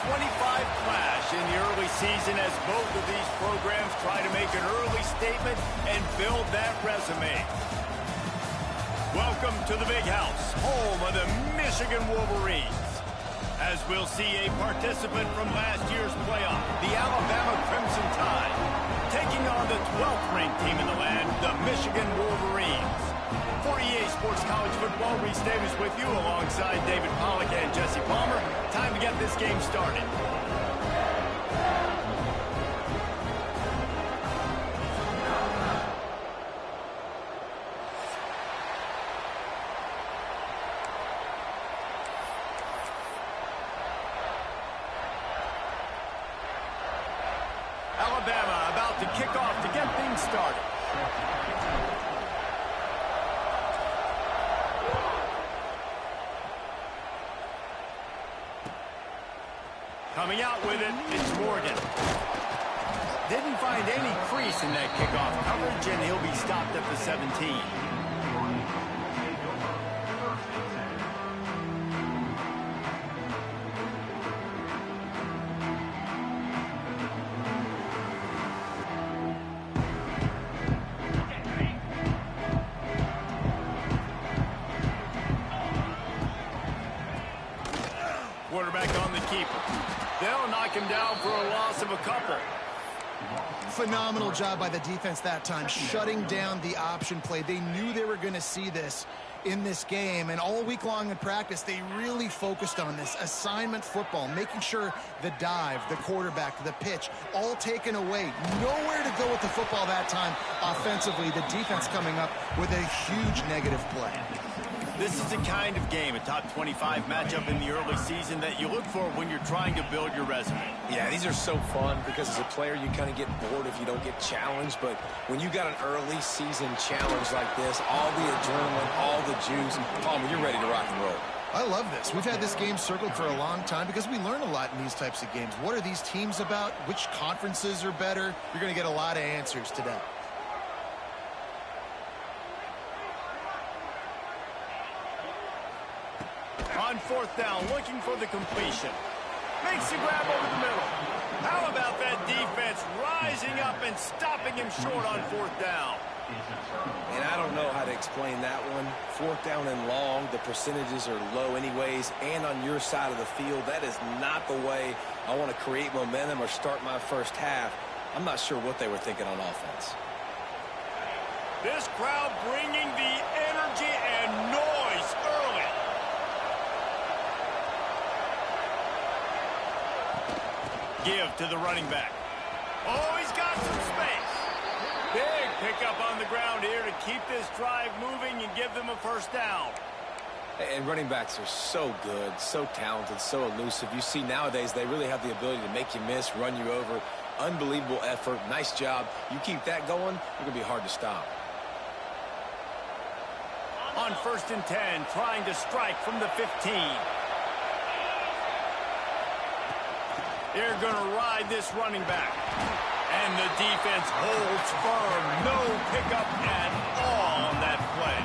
clash in the early season as both of these programs try to make an early statement and build that resume. Welcome to the Big House, home of the Michigan Wolverines. As we'll see a participant from last year's playoff, the Alabama Crimson Tide, taking on the 12th ranked team in the land, the Michigan Wolverines. For EA Sports College Football, Reese Davis with you alongside David Pollack and Jesse Palmer. Time to get this game started. Alabama about to kick off to get things started. Coming out with it, it's Morgan. Didn't find any crease in that kickoff coverage, and he'll be stopped at the 17. Quarterback on the keeper. They'll knock him down for a loss of a couple. Phenomenal job by the defense that time, shutting down the option play. They knew they were going to see this in this game, and all week long in practice, they really focused on this assignment football, making sure the dive, the quarterback, the pitch, all taken away. Nowhere to go with the football that time offensively. The defense coming up with a huge negative play. This is the kind of game, a top 25 matchup in the early season, that you look for when you're trying to build your resume. Yeah, these are so fun because as a player, you kind of get bored if you don't get challenged. But when you got an early season challenge like this, all the adrenaline, all the juice, Palmer, you're ready to rock and roll. I love this. We've had this game circled for a long time because we learn a lot in these types of games. What are these teams about? Which conferences are better? You're going to get a lot of answers today. On fourth down, looking for the completion. Makes the grab over the middle. How about that defense rising up and stopping him short on fourth down? And I don't know how to explain that one. Fourth down and long, the percentages are low anyways, and on your side of the field, that is not the way I want to create momentum or start my first half. I'm not sure what they were thinking on offense. This crowd bringing the energy and noise early. Give to the running back. Oh, he's got some space. Big pickup on the ground here to keep this drive moving and give them a first down. And running backs are so good, so talented, so elusive. You see nowadays they really have the ability to make you miss, run you over. Unbelievable effort. Nice job. You keep that going, you're going to be hard to stop. On 1st and 10, trying to strike from the 15. They're going to ride this running back. And the defense holds firm. No pickup at all on that play.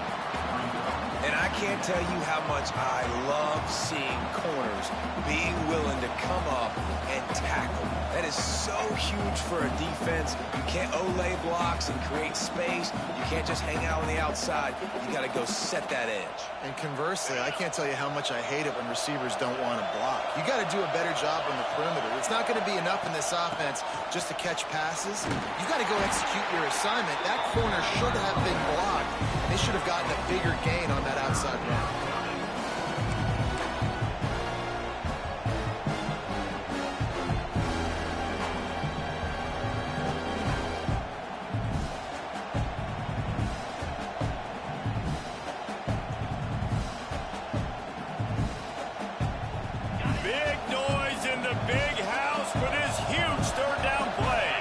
And I can't tell you how much I love seeing corners being willing to come up and tackle. That is so huge for a defense. You can't olay blocks and create space. You can't just hang out on the outside. You got to go set that edge. And conversely, I can't tell you how much I hate it when receivers don't want to block. You got to do a better job on the perimeter. It's not going to be enough in this offense just to catch passes. You got to go execute your assignment. That corner should have been blocked. They should have gotten a bigger gain on that outside run. Big noise in the big house for this huge third down play.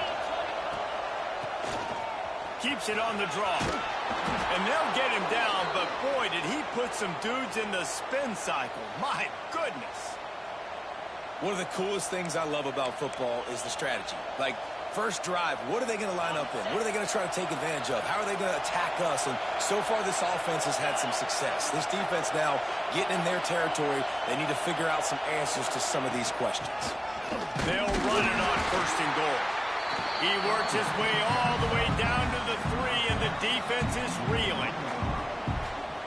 Keeps it on the draw. And they'll get him down, but boy, did he put some dudes in the spin cycle. My goodness. One of the coolest things I love about football is the strategy. Like, First drive, what are they going to line up in? What are they going to try to take advantage of? How are they going to attack us? And so far, this offense has had some success. This defense now getting in their territory. They need to figure out some answers to some of these questions. They'll run it on 1st and goal. He works his way all the way down to the 3, and the defense is reeling.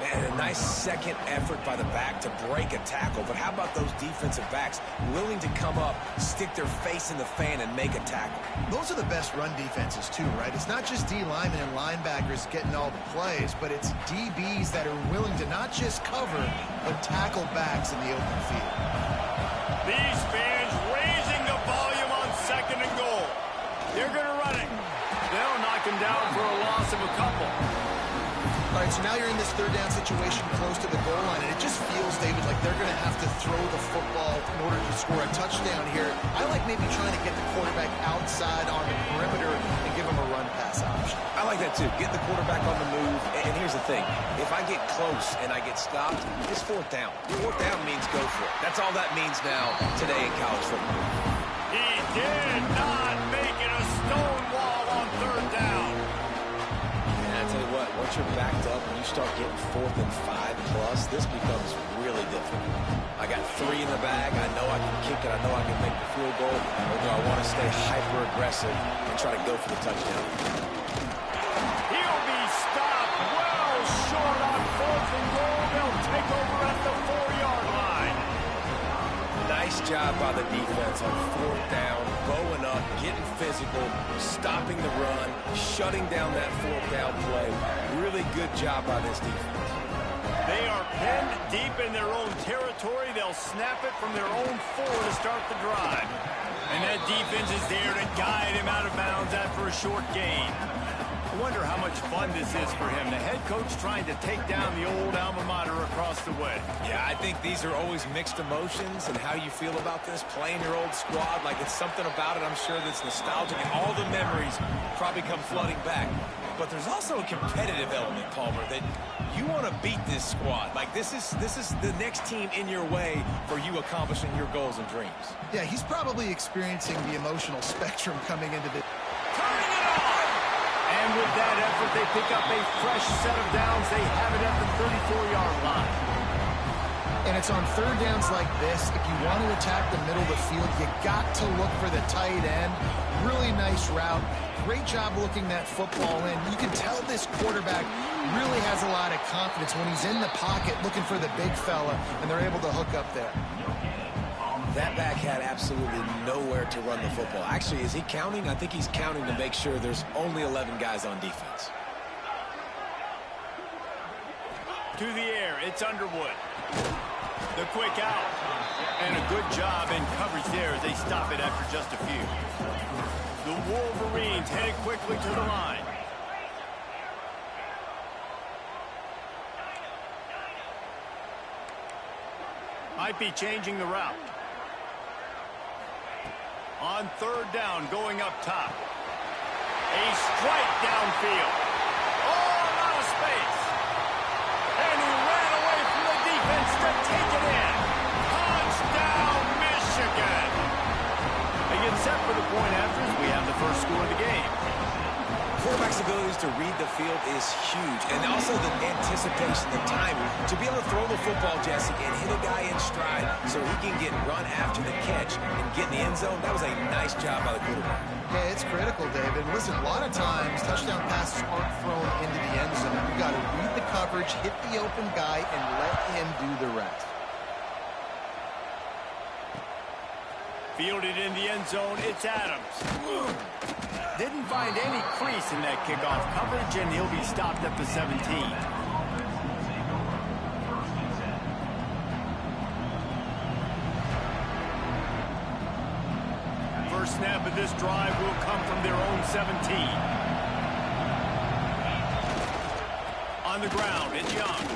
And a nice second effort by the back to break a tackle. But how about those defensive backs willing to come up, stick their face in the fan, and make a tackle? Those are the best run defenses, too, right? It's not just D linemen and linebackers getting all the plays, but it's DBs that are willing to not just cover, but tackle backs in the open field. These fans raising the volume on 2nd and goal. They're going to run it. They'll knock him down for a loss of a couple. All right, so now you're in this 3rd down situation close to the goal line, and it just feels, David, like they're going to have to throw the football in order to score a touchdown here. I like maybe trying to get the quarterback outside on the perimeter and give him a run-pass option. I like that, too. Get the quarterback on the move. And here's the thing. If I get close and I get stopped, it's 4th down. 4th down means go for it. That's all that means now today in college football. He did not make it a stone wall on 3rd down. I tell you what, once you're backed up and you start getting 4th and 5 plus, this becomes really difficult. I got 3 in the bag. I know I can kick it. I know I can make the field goal. Or do I want to stay hyper-aggressive and try to go for the touchdown? He'll be stopped well short on 4th and goal. They'll take over at the 4-yard line. Nice job by the defense on 4th down, bowing up, getting physical, stopping the run, shutting down that 4th down play. Really good job by this defense. They are penned deep in their own territory. They'll snap it from their own 4 to start the drive. And that defense is there to guide him out of bounds after a short gain. I wonder how much fun this is for him. The head coach trying to take down the old alma mater across the way. Yeah, I think these are always mixed emotions, and how you feel about this, playing your old squad, like it's something about it, I'm sure, that's nostalgic, and all the memories probably come flooding back. But there's also a competitive element, Palmer, that you want to beat this squad. Like, this is the next team in your way for you accomplishing your goals and dreams. Yeah, he's probably experiencing the emotional spectrum coming into this. Turning it on! And with that effort, they pick up a fresh set of downs. They have it at the 34-yard line. And it's on 3rd downs like this. If you want to attack the middle of the field, you got to look for the tight end. Really nice route. Great job looking that football in. You can tell this quarterback really has a lot of confidence when he's in the pocket looking for the big fella, and they're able to hook up there. That back had absolutely nowhere to run the football. Actually, is he counting? I think he's counting to make sure there's only 11 guys on defense. To the air, it's Underwood. The quick out. And a good job in coverage there as they stop it after just a few. The Wolverines headed quickly to the line. Might be changing the route. On 3rd down, going up top. A strike downfield. Oh, a lot of space. And he ran away from the defense to take it in. Touchdown, Michigan. They get set for the point after as we have the first score of the game. Quarterback's abilities to read the field is huge, and also the anticipation, the timing, to be able to throw the football, Jesse, and hit a guy in stride so he can get run after the catch and get in the end zone. That was a nice job by the quarterback. Yeah, it's critical, David. Listen, a lot of times touchdown passes aren't thrown into the end zone. You got to read the coverage, hit the open guy, and let him do the rest. Fielded in the end zone, it's Adams. Didn't find any crease in that kickoff coverage, and he'll be stopped at the 17. First snap of this drive will come from their own 17. On the ground, it's Young.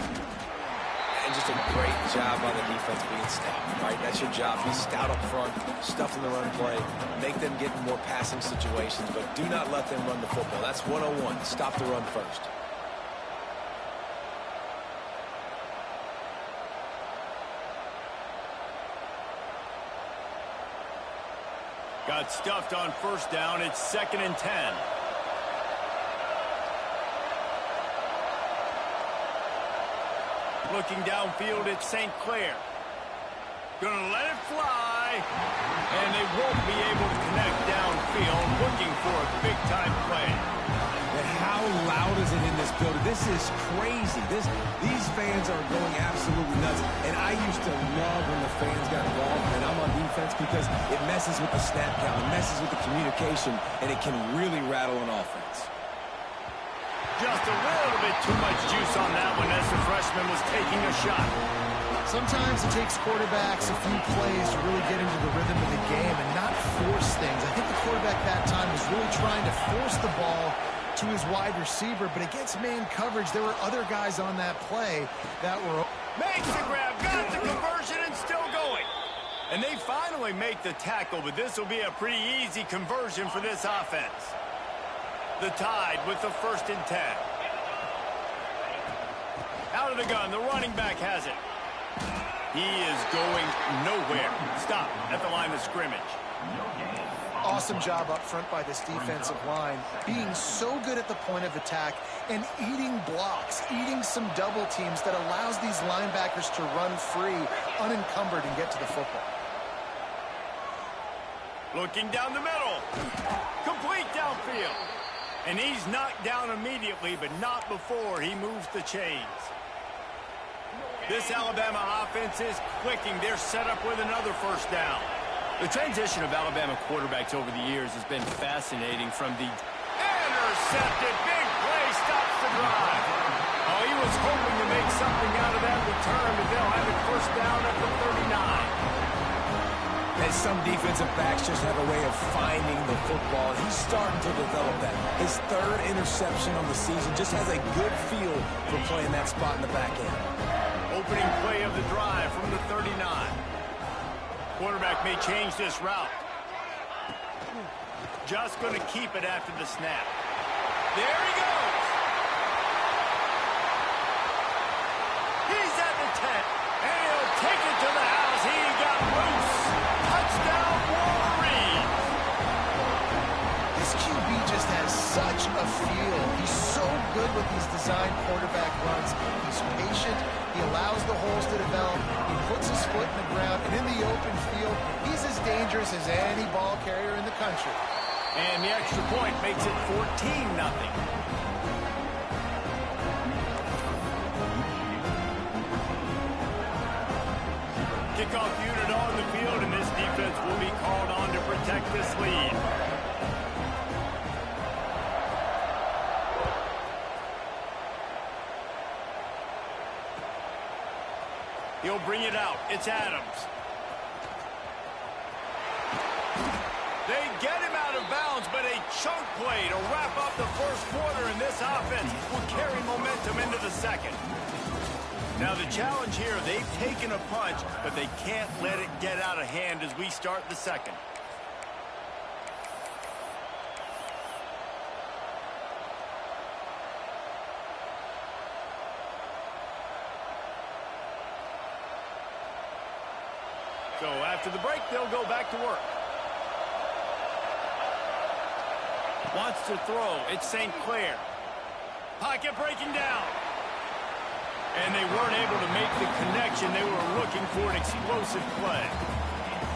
And just a great job by the defense being stout, right? That's your job. Be stout up front, stuff in the run play, make them get in more passing situations, but do not let them run the football. That's 101. Stop the run first. Got stuffed on first down. It's 2nd and 10. Looking downfield, it's St. Clair. Gonna let it fly. And they won't be able to connect downfield, looking for a big-time play. And how loud is it in this building? This is crazy. These fans are going absolutely nuts. And I used to love when the fans got involved, and I'm on defense, because it messes with the snap count, it messes with the communication, and it can really rattle an offense. Just a little bit too much juice on that one as the freshman was taking a shot. Sometimes it takes quarterbacks a few plays to really get into the rhythm of the game and not force things. I think the quarterback that time was really trying to force the ball to his wide receiver, but against man coverage, there were other guys on that play that were... Makes the grab, got the conversion, and still going. And they finally make the tackle, but this will be a pretty easy conversion for this offense. The Tide with the 1st and 10. Out of the gun, the running back has it. He is going nowhere. Stop at the line of scrimmage. Awesome job up front by this defensive line, being so good at the point of attack and eating blocks, eating some double teams that allows these linebackers to run free, unencumbered, and get to the football. Looking down the middle. Complete downfield. And he's knocked down immediately, but not before he moves the chains. This Alabama offense is clicking. They're set up with another first down. The transition of Alabama quarterbacks over the years has been fascinating from the... Intercepted. Big play stops the drive. Oh, he was hoping to make something out of that return, but they'll have it first down at the 39. And some defensive backs just have a way of finding the football. He's starting to develop that. His 3rd interception on the season, just has a good feel for playing that spot in the back end. Opening play of the drive from the 39. Quarterback may change this route. Just going to keep it after the snap. There he goes. He's at the 10, and he'll take it to the house. He got loose. Touchdown, Wolverines. This QB just has such a feel. He's so good with these design quarterback runs. He's patient. He allows the holes to develop. He puts his foot in the ground, and in the open field, he's as dangerous as any ball carrier in the country. And the extra point makes it 14-0. Kickoff unit on the field, and this defense will be called on to protect this lead. He'll bring it out. It's Adams. They get him out of bounds, but a chunk play to wrap up the first quarter, and this offense will carry momentum into the second. Now the challenge here, they've taken a punch, but they can't let it get out of hand as we start the second. So after the break, they'll go back to work. Wants to throw. It's St. Clair. Pocket breaking down. And they weren't able to make the connection. They were looking for an explosive play.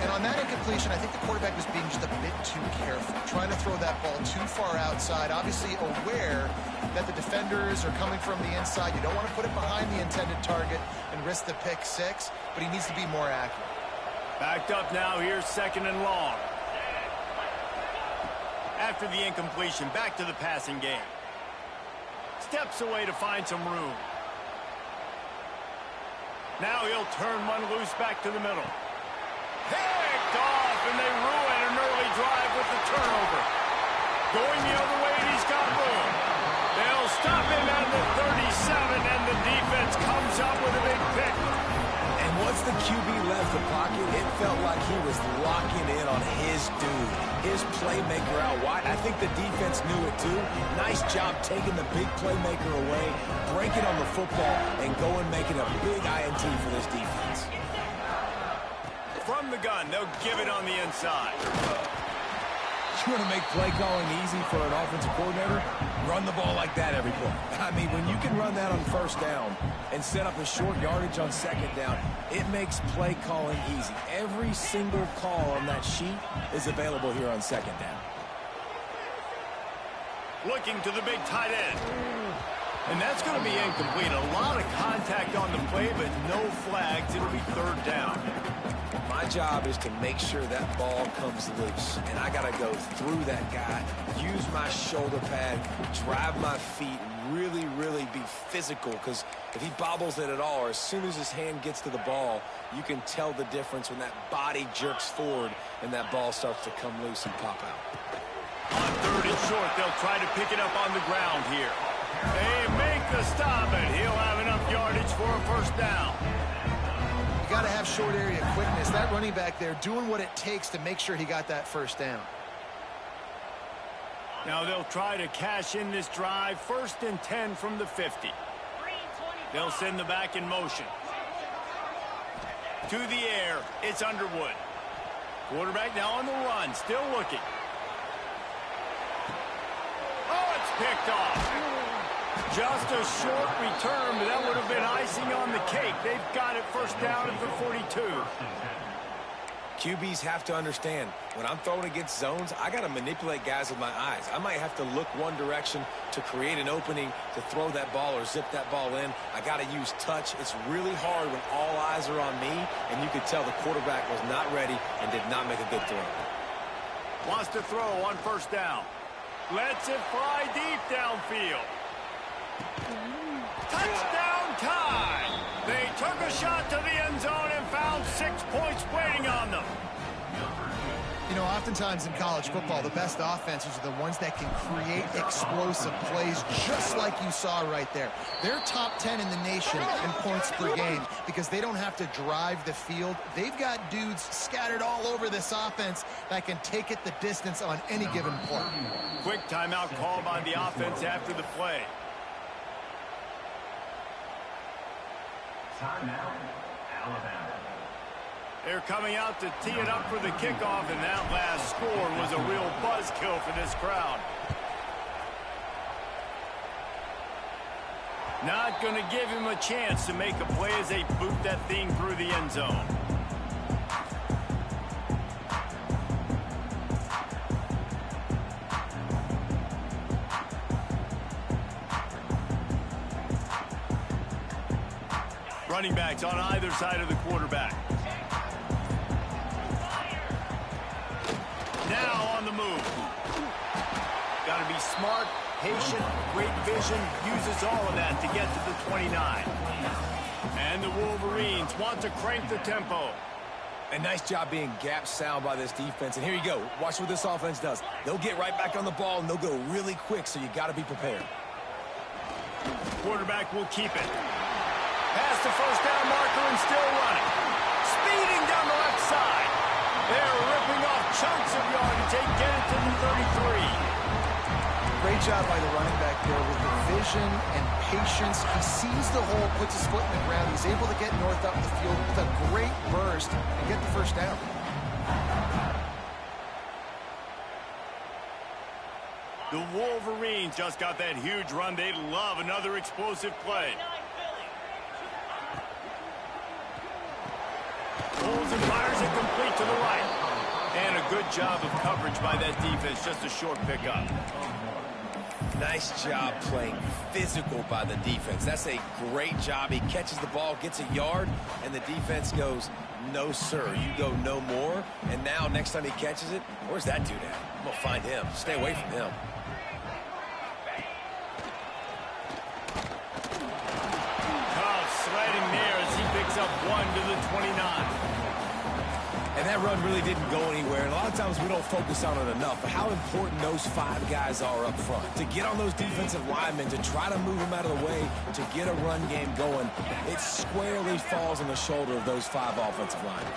And on that incompletion, I think the quarterback was being just a bit too careful, trying to throw that ball too far outside, obviously aware that the defenders are coming from the inside. You don't want to put it behind the intended target and risk the pick six, but he needs to be more accurate. Backed up now, here's 2nd and long. After the incompletion, back to the passing game. Steps away to find some room. Now he'll turn one loose back to the middle. Picked off, and they ruin an early drive with the turnover. Going the other way, and he's got room. They'll stop him at the 37, and the defense comes up with a big pick. And once the QB left the pocket, it felt like he was locking in on his dude, his playmaker out wide. I think the defense knew it too. Nice job taking the big playmaker away, breaking on the football, and going making a big INT for this defense. From the gun, they'll give it on the inside. You want to make play calling easy for an offensive coordinator? Run the ball like that every play. I mean, when you can run that on first down and set up a short yardage on second down, it makes play calling easy. Every single call on that sheet is available here on second down. Looking to the big tight end. And that's going to be incomplete. A lot of contact on the play, but no flags. It'll be third down. My job is to make sure that ball comes loose. And I got to go through that guy, use my shoulder pad, drive my feet, really, really be physical. Because if he bobbles it at all, or as soon as his hand gets to the ball, you can tell the difference when that body jerks forward and that ball starts to come loose and pop out. On third and short, they'll try to pick it up on the ground here. They make the stop, and he'll have enough yardage for a first down. You got to have short area quickness. That running back there doing what it takes to make sure he got that first down. Now they'll try to cash in this drive. First and 10 from the 50. They'll send the back in motion. To the air, it's Underwood. Quarterback now on the run, still looking. Oh, it's picked off. Just a short return, but that would have been icing on the cake. They've got it first down at the 42. QBs have to understand, when I'm throwing against zones, I got to manipulate guys with my eyes. I might have to look one direction to create an opening to throw that ball or zip that ball in. I got to use touch. It's really hard when all eyes are on me, and you could tell the quarterback was not ready and did not make a good throw. Wants to throw on first down. Lets it fly deep downfield. Touchdown time! They took a shot to the end zone and found 6 points waiting on them. You know, oftentimes in college football, the best offenses are the ones that can create explosive plays, just like you saw right there. They're top 10 in the nation in points per game because they don't have to drive the field. They've got dudes scattered all over this offense that can take it the distance on any given play. Quick timeout call by the offense after the play. Timeout, Alabama. They're coming out to tee it up for the kickoff, and that last score was a real buzzkill for this crowd. Not going to give him a chance to make a play as they boot that thing through the end zone. Running backs on either side of the quarterback. Now on the move. Got to be smart, patient, great vision, uses all of that to get to the 29. And the Wolverines want to crank the tempo. A nice job being gap sound by this defense. And here you go. Watch what this offense does. They'll get right back on the ball, and they'll go really quick, so you got to be prepared. Quarterback will keep it. Past the first down marker and still running. Speeding down the left side. They're ripping off chunks of yardage. They get it to the 33. Great job by the running back there with the vision and patience. He sees the hole, puts his foot in the ground. He's able to get north up the field with a great burst and get the first down. The Wolverines just got that huge run. They love another explosive play. Pulls and fires it complete to the right. And a good job of coverage by that defense. Just a short pickup. Nice job playing physical by the defense. That's a great job. He catches the ball, gets a yard, and the defense goes, no, sir, you go no more. And now next time he catches it, where's that dude at? I'm going to find him. Stay away from him. Sledding there as he picks up 1 to the 29. And that run really didn't go anywhere. And a lot of times we don't focus on it enough. But how important those 5 guys are up front. To get on those defensive linemen, to try to move them out of the way, to get a run game going, it squarely falls on the shoulder of those 5 offensive linemen.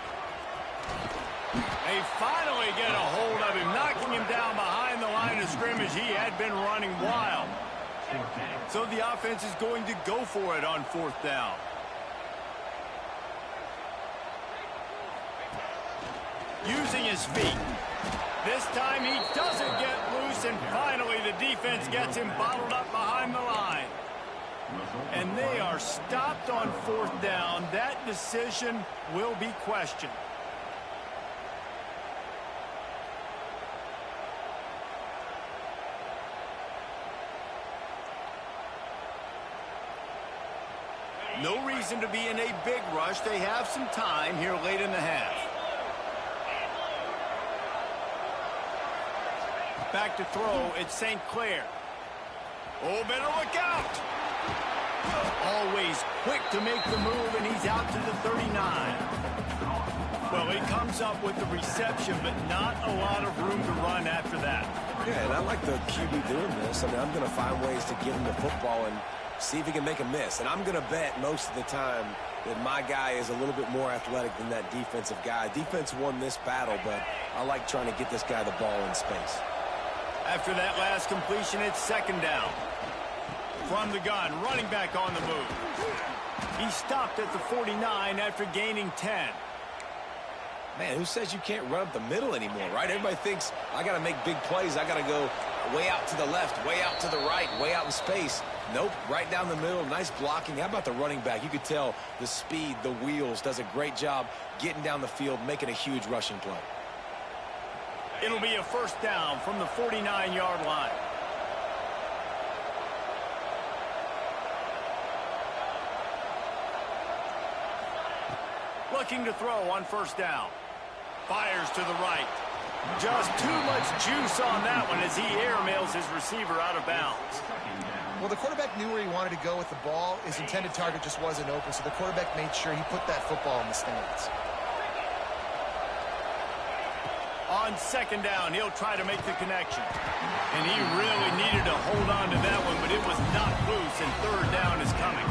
They finally get a hold of him, knocking him down behind the line of scrimmage. He had been running wild. So the offense is going to go for it on fourth down. using his feet. This time he doesn't get loose, and finally the defense gets him bottled up behind the line. And they are stopped on 4th down. That decision will be questioned. No reason to be in a big rush. They have some time here late in the half. Back to throw, it's St. Clair. Oh, better look out. Always quick to make the move, and he's out to the 39. Well, he comes up with the reception, but not a lot of room to run after that. Yeah, and I like the QB doing this. I mean, I'm going to find ways to give him the football and see if he can make a miss. And I'm going to bet most of the time that my guy is a little bit more athletic than that defensive guy. Defense won this battle, but I like trying to get this guy the ball in space. After that last completion, it's 2nd down. From the gun, running back on the move. He stopped at the 49 after gaining 10. Man, who says you can't run up the middle anymore, right? Everybody thinks I got to make big plays. I got to go way out to the left, way out to the right, way out in space. Nope, right down the middle. Nice blocking. How about the running back? You could tell the speed, the wheels, does a great job getting down the field, making a huge rushing play. It'll be a 1st down from the 49-yard line. Looking to throw on 1st down. Fires to the right. Just too much juice on that one as he airmails his receiver out of bounds. Well, the quarterback knew where he wanted to go with the ball. His intended target just wasn't open, so the quarterback made sure he put that football in the stands. On 2nd down, he'll try to make the connection. And he really needed to hold on to that one, but it was not loose, and 3rd down is coming.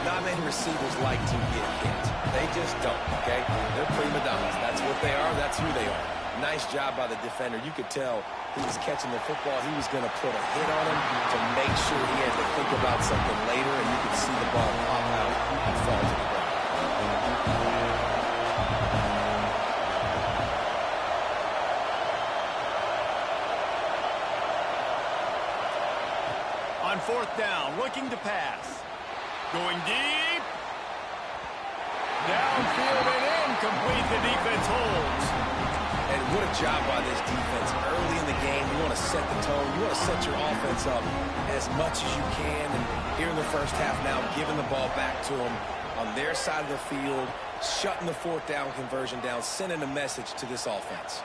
Not many receivers like to get hit. They just don't, okay? They're prima donnas. That's what they are. That's who they are. Nice job by the defender. You could tell he was catching the football. He was going to put a hit on him to make sure he had to think about something later, and you could see the ball pop out and fall to the ground. On 4th down, looking to pass. Going deep. Downfield and incomplete. The defense holds. And what a job by this defense. Early in the game, you want to set the tone. You want to set your offense up as much as you can. And here in the 1st half now, giving the ball back to them on their side of the field, shutting the 4th down conversion down, sending a message to this offense.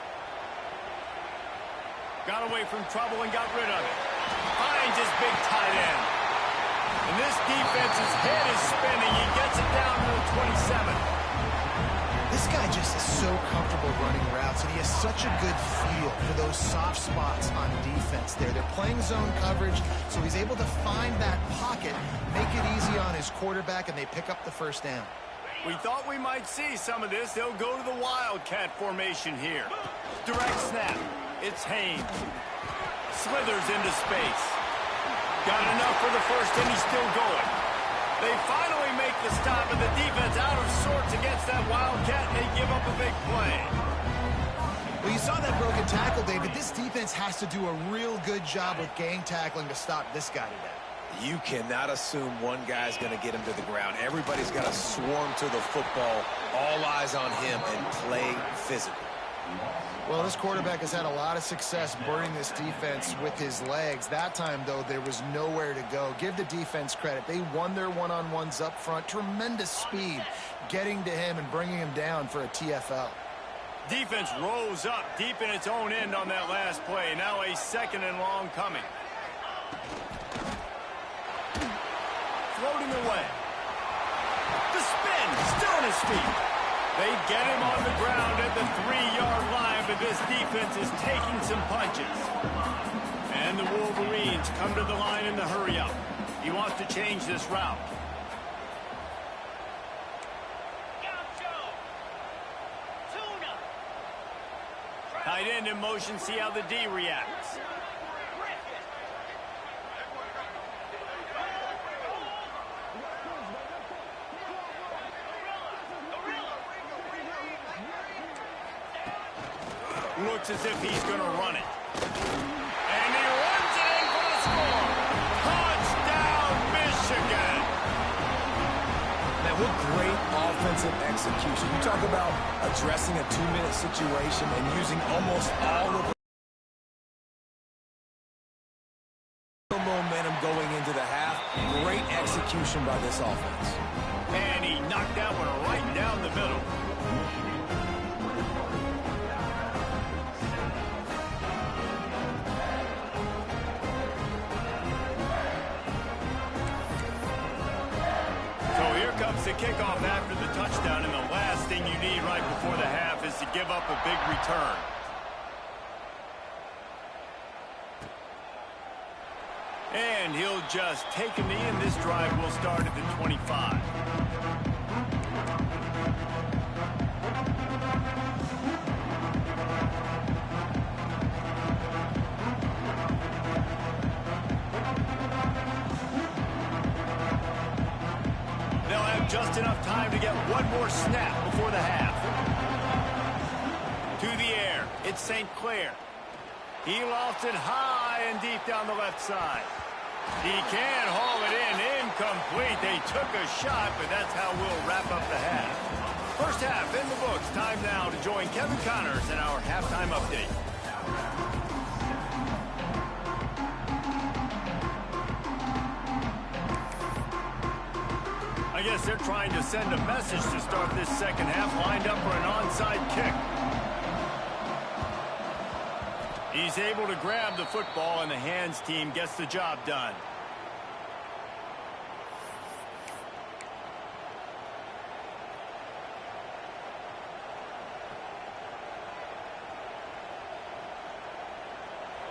Got away from trouble and got rid of it. Finds his big tight end. And this defense's head is spinning. He gets it down to the 27. This guy just is so comfortable running routes, and he has such a good feel for those soft spots on defense there. They're playing zone coverage, so he's able to find that pocket, make it easy on his quarterback, and they pick up the 1st down. We thought we might see some of this. They'll go to the Wildcat formation here. Direct snap. It's Haynes. Slithers into space. Got enough for the 1st, and he's still going. They finally make the stop, and the defense out of sorts against that Wildcat, and they give up a big play. Well, you saw that broken tackle, David. This defense has to do a real good job with gang tackling to stop this guy today. You cannot assume one guy's going to get him to the ground. Everybody's got to swarm to the football, all eyes on him, and play physical. Well, this quarterback has had a lot of success burning this defense with his legs. That time, though, there was nowhere to go. Give the defense credit. They won their one-on-ones up front. Tremendous speed getting to him and bringing him down for a TFL. Defense rose up deep in its own end on that last play. Now a 2nd and long coming. Floating away. The spin, still on his feet. They get him on the ground at the 3-yard line, but this defense is taking some punches. And the Wolverines come to the line in the hurry-up. He wants to change this route. Tight end in motion, see how the D reacts. Looks as if he's going to run it. And he runs it in for the score. Touchdown, Michigan. Man, what great offensive execution. You talk about addressing a 2-minute situation and using almost all of the momentum going into the half. Great execution by this offense. And he knocked that one right down the middle. So here comes the kickoff after the touchdown, and the last thing you need right before the half is to give up a big return. And he'll just take a knee, and this drive will start at the 25. They'll have just enough time to get one more snap before the half. To the air, it's St. Clair. He lost it high and deep down the left side. He can't haul it in. Incomplete. They took a shot, but that's how we'll wrap up the half. First half in the books. Time now to join Kevin Connors in our halftime update. I guess they're trying to send a message to start this second half, lined up for an onside kick. He's able to grab the football, and the hands team gets the job done.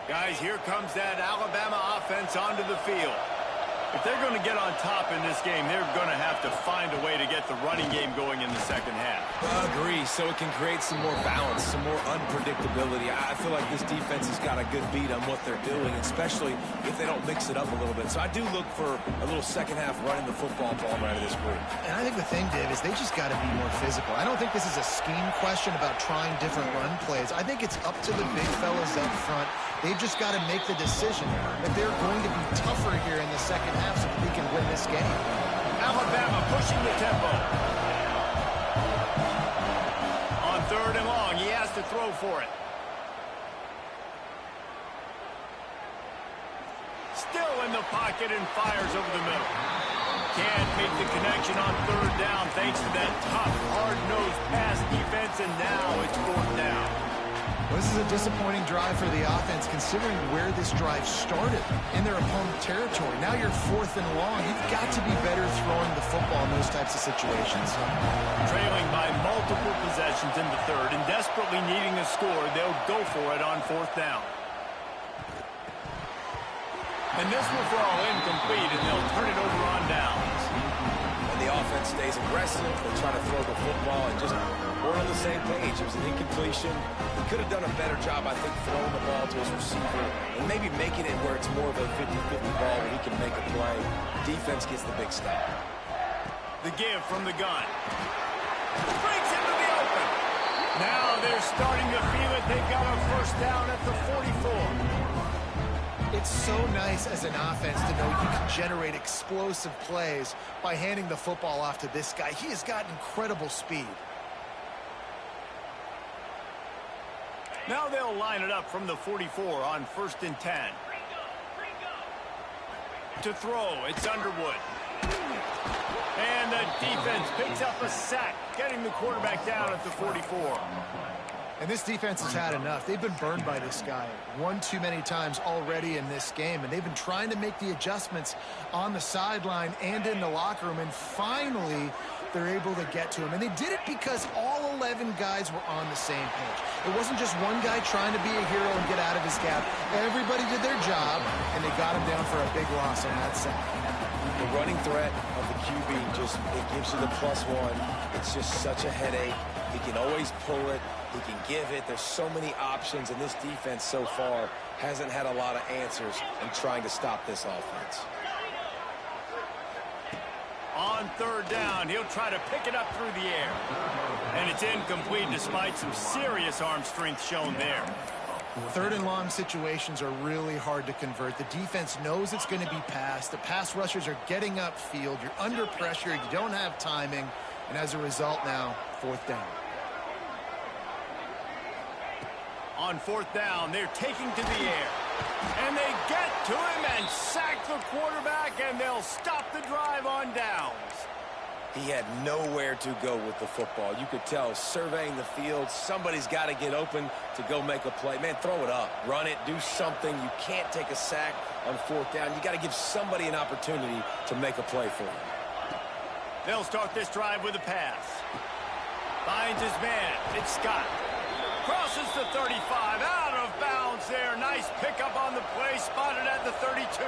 Guys, here comes that Alabama offense onto the field. If they're going to get on top in this game, they're going to have to find a way to get the running game going in the second half. Agree, so it can create some more balance, some more unpredictability. I feel like this defense has got a good beat on what they're doing, especially if they don't mix it up a little bit. So I do look for a little second half running the football ball out of this group. And I think the thing, Dave, is they just got to be more physical. I don't think this is a scheme question about trying different run plays. I think it's up to the big fellas up front. They've just got to make the decision that they're going to be tougher here in the second half so that they can win this game. Alabama pushing the tempo. On third and long, he has to throw for it. Still in the pocket and fires over the middle. Can't make the connection on third down thanks to that tough, hard-nosed pass defense, and now it's fourth down. Well, this is a disappointing drive for the offense, considering where this drive started in their opponent territory. Now you're fourth and long. You've got to be better throwing the football in those types of situations. Trailing by multiple possessions in the third and desperately needing a score, they'll go for it on fourth down. And this will fall incomplete, and they'll turn it over on downs. And the offense stays aggressive. They try to throw the football and just we're on the same page. It was an incompletion. He could have done a better job, I think, throwing the ball to his receiver and maybe making it where it's more of a 50-50 ball where he can make a play. Defense gets the big stop. The give from the gun. Breaks into the open. Now they're starting to feel it. They've got a first down at the 44. It's so nice as an offense to know you can generate explosive plays by handing the football off to this guy. He has got incredible speed. Now they'll line it up from the 44 on 1st and 10. To throw, it's Underwood. And the defense picks up a sack, getting the quarterback down at the 44. And this defense has had enough. They've been burned by this guy one too many times already in this game, and they've been trying to make the adjustments on the sideline and in the locker room, and finally they're able to get to him. And they did it because all 11 guys were on the same page. It wasn't just one guy trying to be a hero and get out of his gap. Everybody did their job, and they got him down for a big loss on that sack. The running threat of the QB it gives you the +1. It's just such a headache. He can always pull it. He can give it. There's so many options, and this defense so far hasn't had a lot of answers in trying to stop this offense. On on third down. He'll try to pick it up through the air. And it's incomplete despite some serious arm strength shown there. Third and long situations are really hard to convert. The defense knows it's going to be passed. The pass rushers are getting upfield. You're under pressure. You don't have timing. And as a result now, fourth down. On fourth down, they're taking to the air. And they get to him and sack the quarterback, and they'll stop the drive on downs. He had nowhere to go with the football. You could tell, surveying the field, somebody's got to get open to go make a play. Man, throw it up. Run it. Do something. You can't take a sack on fourth down. You got to give somebody an opportunity to make a play for him. They'll start this drive with a pass. Finds his man. It's Scott. Crosses the 35. Out of bounds there. Nice pickup on the play. Spotted at the 32.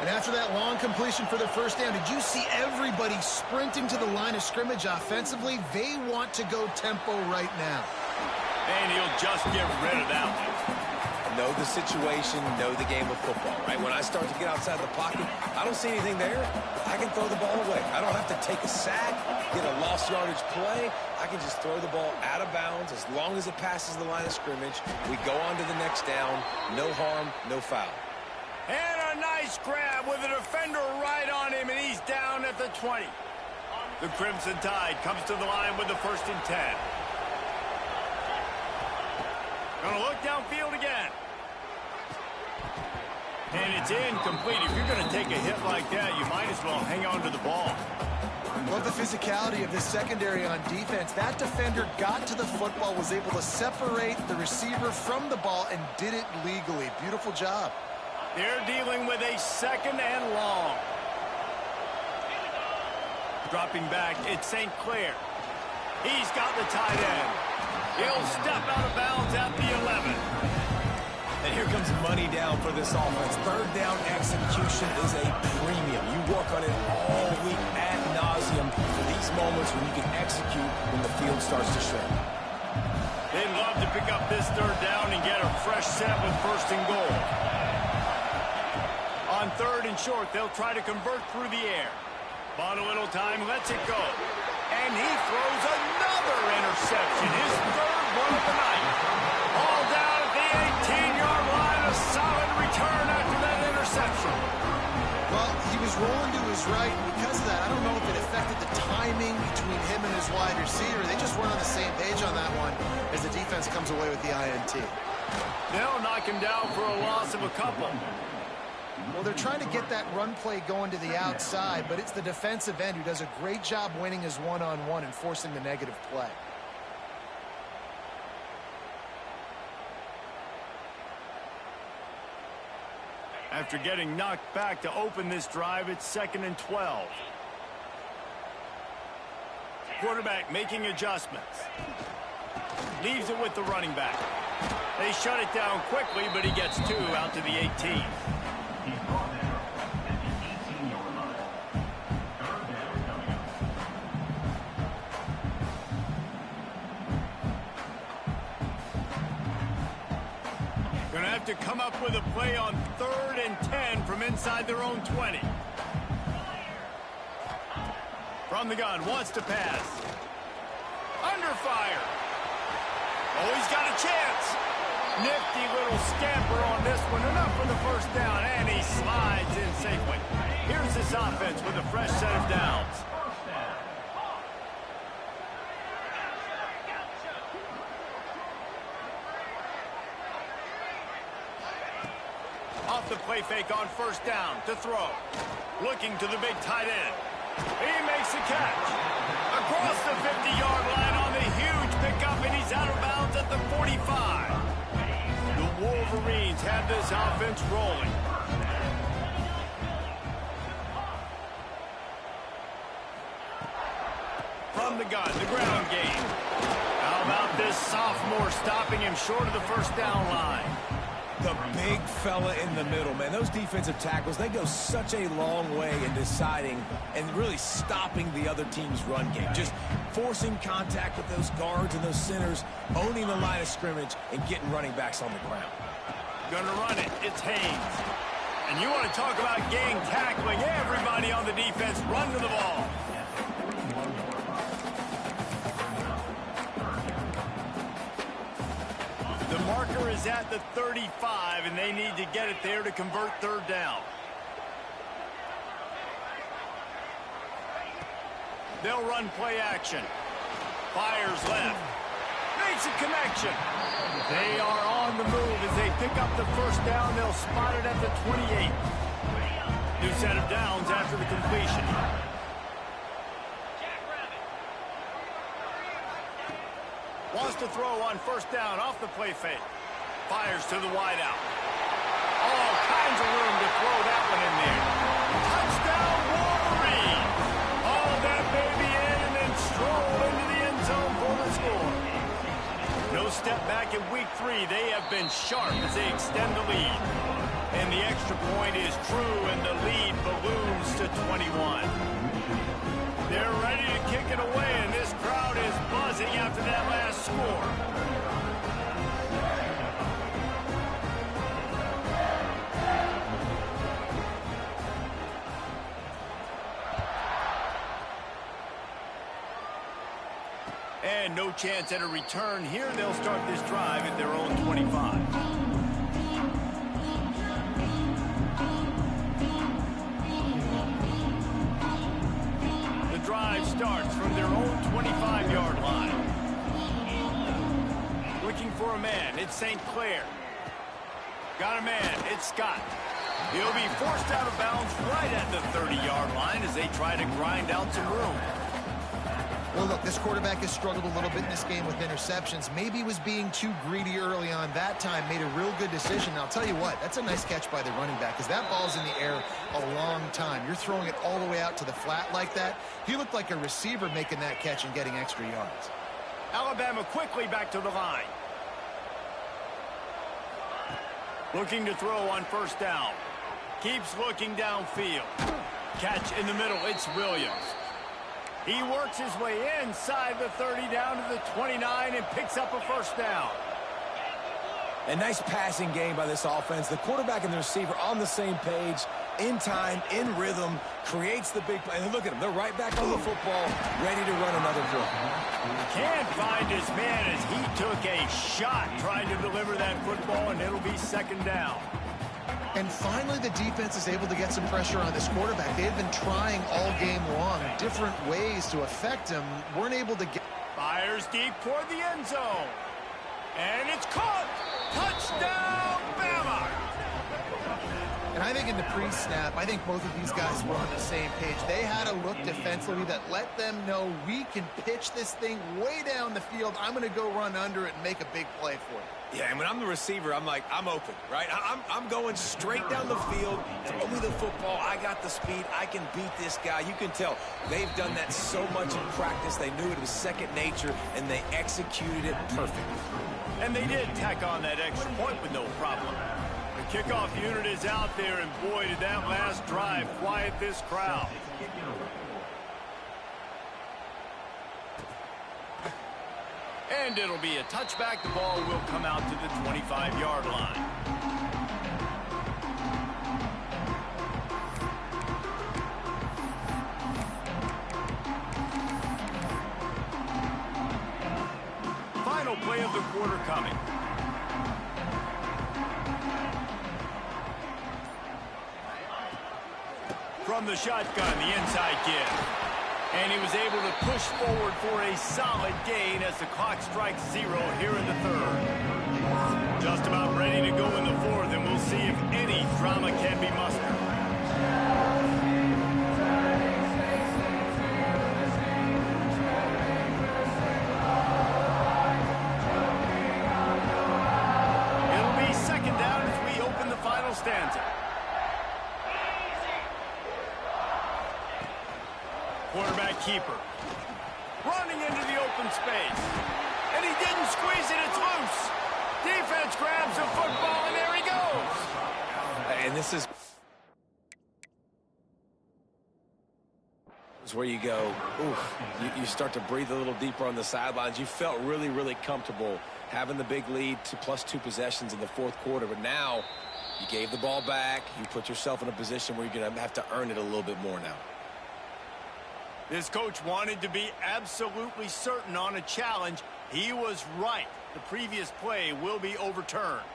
And after that long completion for the first down, did you see everybody sprinting to the line of scrimmage offensively? They want to go tempo right now. And he'll just get rid of that one. Know the situation, know the game of football, right? When I start to get outside the pocket, I don't see anything there. I can throw the ball away. I don't have to take a sack, get a lost yardage play. I can just throw the ball out of bounds as long as it passes the line of scrimmage. We go on to the next down. No harm, no foul. And a nice grab with a defender right on him, and he's down at the 20. The Crimson Tide comes to the line with the 1st and 10. Gonna look downfield again. And it's incomplete. If you're going to take a hit like that, you might as well hang on to the ball. Love the physicality of this secondary on defense. That defender got to the football, was able to separate the receiver from the ball, and did it legally. Beautiful job. They're dealing with a 2nd and long. Dropping back, it's St. Clair. He's got the tight end. He'll step out of bounds at the 11. And here comes money down for this offense. Third down execution is a premium. You work on it all week ad nauseum for these moments when you can execute when the field starts to shrink. They'd love to pick up this third down and get a fresh set with 1st and goal. On 3rd and short, they'll try to convert through the air. Bought a little time, lets it go. And he throws another interception. His 3rd one of the night. All down at the 18-yard line. A solid return after that interception. Well, he was rolling to his right, and because of that, I don't know if it affected the timing between him and his wide receiver. They just weren't on the same page on that one as the defense comes away with the INT. They'll knock him down for a loss of a couple. Well, they're trying to get that run play going to the outside, but it's the defensive end who does a great job winning his one-on-one and forcing the negative play. After getting knocked back to open this drive, it's 2nd and 12. Quarterback making adjustments. Leaves it with the running back. They shut it down quickly, but he gets 2 out to the 18. Gonna have to come up with a play on 3rd and 10 from inside their own 20. From the gun, wants to pass. Under fire. Oh, he's got a chance. Nifty little scamper on this one. Enough for the 1st down, and he slides in safely. Here's this offense with a fresh set of downs. Off the play fake on 1st down to throw. Looking to the big tight end. He makes the catch. Across the 50-yard line on the huge pickup, and he's out of bounds at the 45. The Wolverines have this offense rolling. From the gun, the ground game. How about this sophomore stopping him short of the 1st down line? The big fella in the middle, man. Those defensive tackles, they go such a long way in deciding and really stopping the other team's run game. Just forcing contact with those guards and those centers, owning the line of scrimmage, and getting running backs on the ground. Gonna run it. It's Haynes. And you want to talk about gang tackling. Everybody on the defense run to the ball. The marker is at the 35, and they need to get it there to convert third down. They'll run play action. Fires left. Makes a connection. They are on the move as they pick up the first down. They'll spot it at the 28. New set of downs after the completion. Wants to throw on first down off the play fake. Fires to the wideout. All kinds of room to throw that one in there. Touchdown, Wolverine! All that baby in and then stroll into the end zone for the score. No step back in week 3. They have been sharp as they extend the lead. And the extra point is true, and the lead balloons to 21. They're ready to kick it away, and this crowd is buzzing after that last score. And no chance at a return here. They'll start this drive at their own 25. Drive starts from their own 25-yard line. Looking for a man. It's St. Clair. Got a man. It's Scott. He'll be forced out of bounds right at the 30-yard line as they try to grind out some room. Well, look, this quarterback has struggled a little bit in this game with interceptions. Maybe he was being too greedy early on. That time made a real good decision. And I'll tell you what, that's a nice catch by the running back because that ball's in the air a long time. You're throwing it all the way out to the flat like that. He looked like a receiver making that catch and getting extra yards. Alabama quickly back to the line. Looking to throw on first down. Keeps looking downfield. Catch in the middle. It's Williams. He works his way inside the 30 down to the 29 and picks up a first down. A nice passing game by this offense. The quarterback and the receiver on the same page, in time, in rhythm, creates the big play. And look at them. They're right back on the football, ready to run another drill. Can't find his man as he took a shot trying to deliver that football, and it'll be second down. And finally, the defense is able to get some pressure on this quarterback. They had been trying all game long, different ways to affect him. Weren't able to get... Fires deep toward the end zone. And it's caught. Touchdown, Bama. And I think in the pre-snap, I think both of these guys were on the same page. They had a look defensively that let them know we can pitch this thing way down the field. I'm going to go run under it and make a big play for you. Yeah, and when I'm the receiver, I'm like, I'm open, right? I'm going straight down the field. Throw me the football. I got the speed. I can beat this guy. You can tell they've done that so much in practice. They knew it was second nature, and they executed it perfectly. And they did tack on that extra point with no problem. The kickoff unit is out there, and boy, did that last drive quiet this crowd. And it'll be a touchback. The ball will come out to the 25-yard line. Final play of the quarter coming. From the shotgun, the inside give. And he was able to push forward for a solid gain as the clock strikes 0 here in the third. Just about ready to go in the fourth, and we'll see if any drama can be mustered. It'll be second down as we open the final stanza. Quarterback keeper. Running into the open space. And he didn't squeeze it, it's loose. Defense grabs the football, and there he goes. And this is where you go, oof, you start to breathe a little deeper on the sidelines. You felt really, really comfortable having the big lead to +2 possessions in the fourth quarter. But now You gave the ball back. You put yourself in a position where you're going to have to earn it a little bit more now. This coach wanted to be absolutely certain on a challenge. He was right. The previous play will be overturned.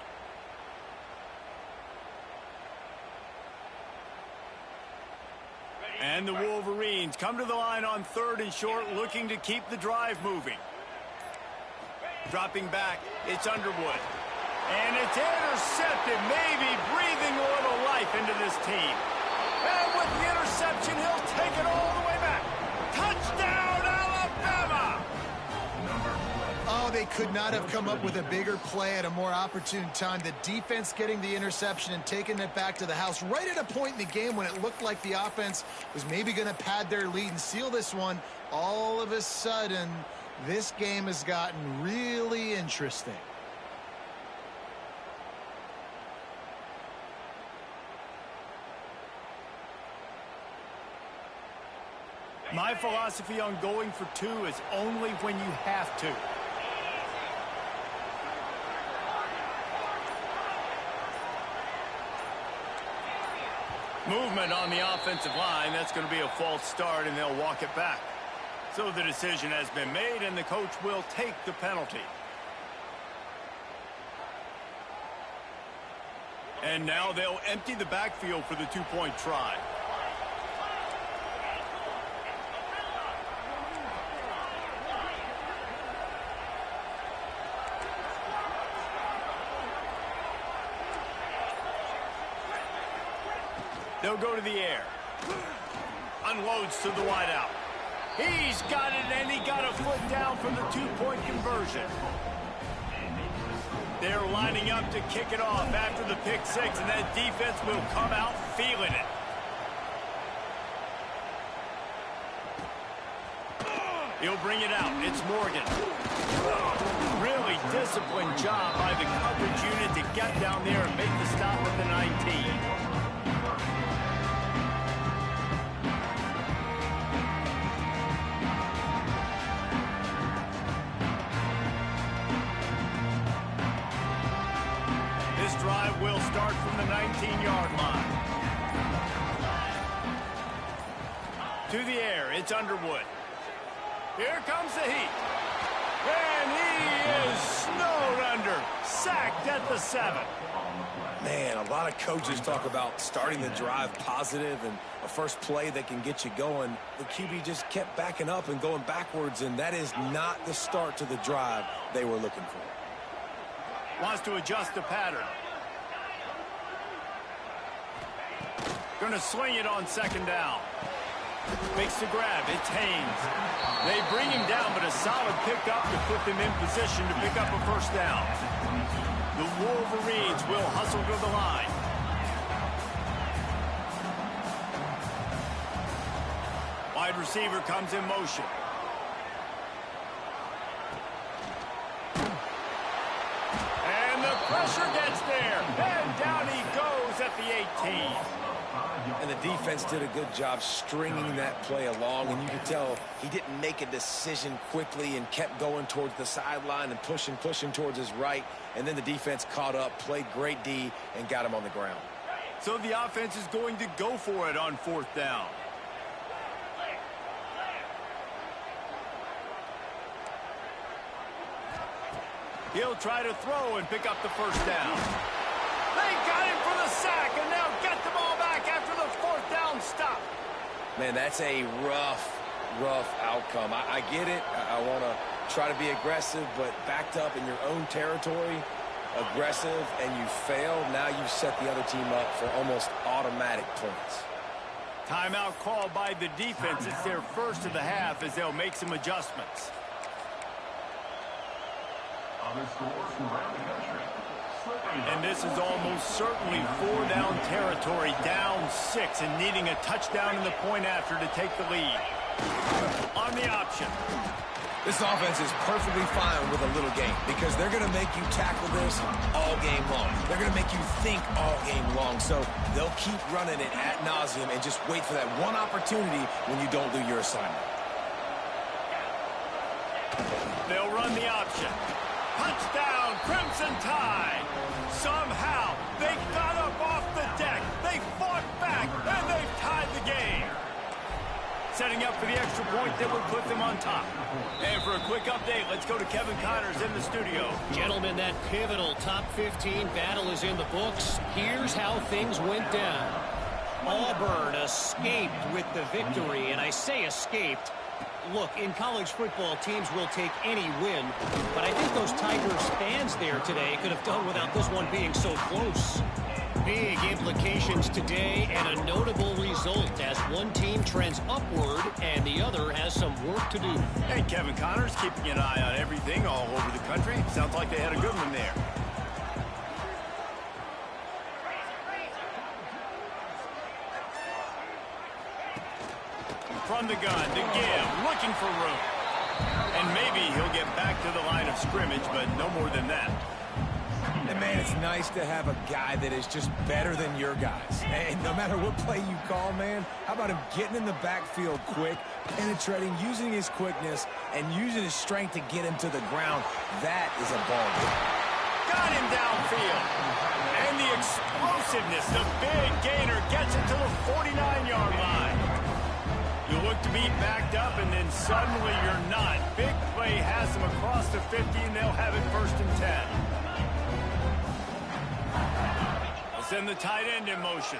And the Wolverines come to the line on 3rd and short, looking to keep the drive moving. Dropping back, it's Underwood. And it's intercepted, maybe breathing a little life into this team. And with the interception, he'll take it all the way back. Touchdown, Alabama! Oh, they could not have come up with a bigger play at a more opportune time. The defense getting the interception and taking it back to the house right at a point in the game when it looked like the offense was maybe going to pad their lead and seal this one. All of a sudden, this game has gotten really interesting. My philosophy on going for 2 is only when you have to. Movement on the offensive line. That's going to be a false start, and they'll walk it back. So the decision has been made, and the coach will take the penalty. And now they'll empty the backfield for the 2-point try. They'll go to the air. Unloads to the wideout. He's got it, and he got a foot down for the 2-point conversion. They're lining up to kick it off after the pick 6, and that defense will come out feeling it. He'll bring it out. It's Morgan. Really disciplined job by the coverage unit to get down there and make the stop at the 19. Drive will start from the 19-yard line. To the air, it's Underwood. Here comes the heat. And he is snowed under. Sacked at the 7. Man, a lot of coaches talk about starting the drive positive and a first play that can get you going. The QB just kept backing up and going backwards, and that is not the start to the drive they were looking for. Wants to adjust the pattern. Going to swing it on 2nd down. Makes the grab. It's Haynes. They bring him down, but a solid pickup to put them in position to pick up a 1st down. The Wolverines will hustle to the line. Wide receiver comes in motion. And the pressure gets there. And down he goes at the 18. And the defense did a good job stringing that play along, and you could tell he didn't make a decision quickly and kept going towards the sideline and pushing towards his right, and then the defense caught up, played great D, and got him on the ground. So the offense is going to go for it on 4th down. He'll try to throw and pick up the 1st down. They got him for the sack, and they'll get the ball back after the 4th down stop. Man, that's a rough outcome. I get it. I want to try to be aggressive, but backed up in your own territory, aggressive, and you fail. Now you've set the other team up for almost automatic points. Timeout called by the defense. It's their first of the half as they'll make some adjustments. Other scores from around the country. And this is almost certainly 4-down territory, down 6, and needing a touchdown in the point after to take the lead. On the option. This offense is perfectly fine with a little game because they're going to make you tackle this all game long. They're going to make you think all game long. So they'll keep running it ad nauseum and just wait for that one opportunity when you don't do your assignment. They'll run the option. Touchdown, Crimson Tide. Somehow, they got a setting up for the extra point that would put them on top. And for a quick update, let's go to Kevin Connors in the studio. Gentlemen, that pivotal top 15 battle is in the books. Here's how things went down. Auburn escaped with the victory, and I say escaped. Look, in college football, teams will take any win, but I think those Tigers fans there today could have done without this one being so close. Big implications today and a notable result as one team trends upward and the other has some work to do. Hey, Kevin Connors keeping an eye on everything all over the country. Sounds like they had a good one there. From the gun to give, looking for room. And maybe he'll get back to the line of scrimmage, but no more than that. And man, it's nice to have a guy that is just better than your guys. And no matter what play you call, man, how about him getting in the backfield quick, penetrating, using his quickness, and using his strength to get him to the ground. That is a ball game. Got him downfield. And the explosiveness, the big gainer gets it to the 49-yard line. You look to be backed up, and then suddenly you're not. Big play has them across the 50, and they'll have it 1st and 10. They'll send the tight end in motion.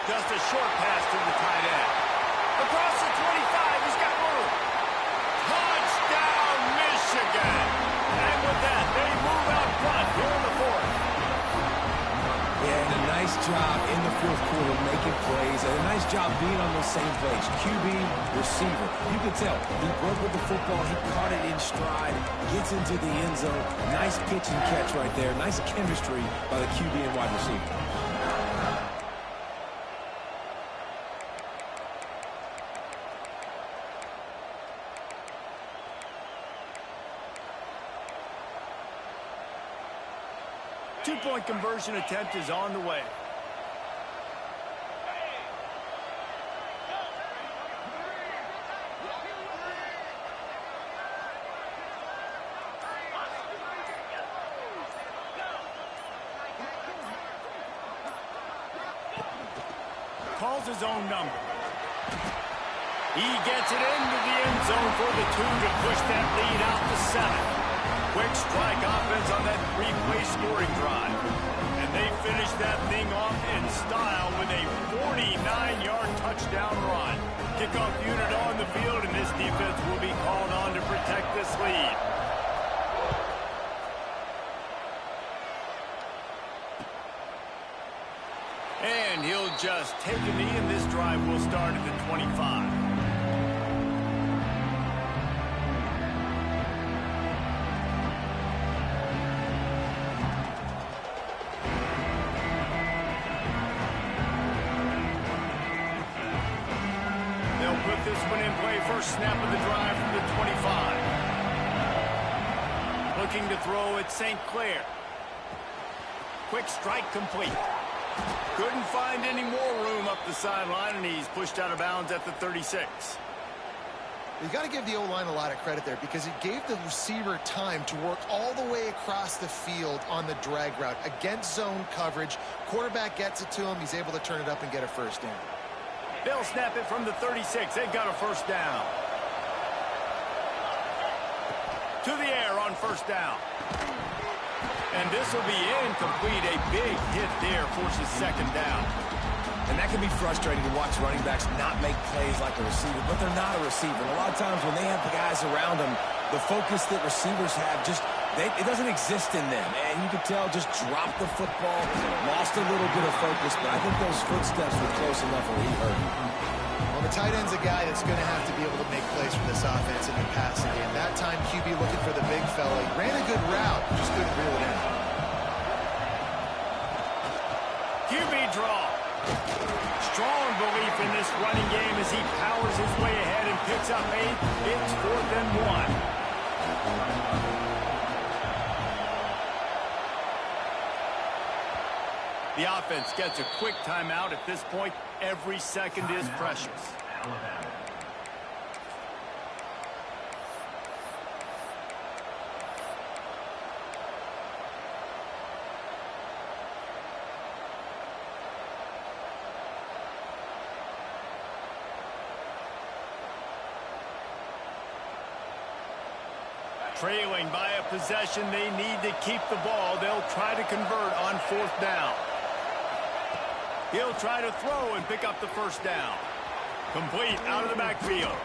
Just a short pass to the tight end. Across the 25, he's got room. Touchdown, Michigan! And with that, they move out front here in the 4th. Yeah, and a nice job in the 4th quarter making plays, and a nice job being on the same page. QB, receiver. You can tell he broke with the football, he caught it in stride, gets into the end zone. Nice pitch and catch right there. Nice chemistry by the QB and wide receiver. Two-point conversion attempt is on the way. Calls his own number. He gets it into the end zone for the 2 to push that lead out to 7. Quick strike offense on that 3-play scoring drive. And they finish that thing off in style with a 49-yard touchdown run. Kickoff unit on the field, and this defense will be called on to protect this lead. And he'll just take a knee, and this drive will start at the 25. This one in play, first snap of the drive from the 25. Looking to throw at St. Clair. Quick strike complete. Couldn't find any more room up the sideline, and he's pushed out of bounds at the 36. You got to give the O-line a lot of credit there because it gave the receiver time to work all the way across the field on the drag route against zone coverage. Quarterback gets it to him. He's able to turn it up and get a first down. They'll snap it from the 36. They've got a first down. To the air on first down. And this will be incomplete. A big hit there forces second down. And that can be frustrating to watch running backs not make plays like a receiver, but they're not a receiver. And a lot of times when they have the guys around them, the focus that receivers have just it doesn't exist in them. And you could tell just dropped the football, lost a little bit of focus, but I think those footsteps were close enough where he heard him. Well, the tight end's a guy that's going to have to be able to make plays for this offense in the passing game. That time, QB looking for the big fella. He ran a good route, just couldn't reel it in. QB draw. Strong belief in this running game as he powers his way ahead and picks up 8. It's 4th and 1. The offense gets a quick timeout. At this point, every second is precious. Trailing by a possession, they need to keep the ball. They'll try to convert on 4th down. He'll try to throw and pick up the 1st down. Complete out of the backfield.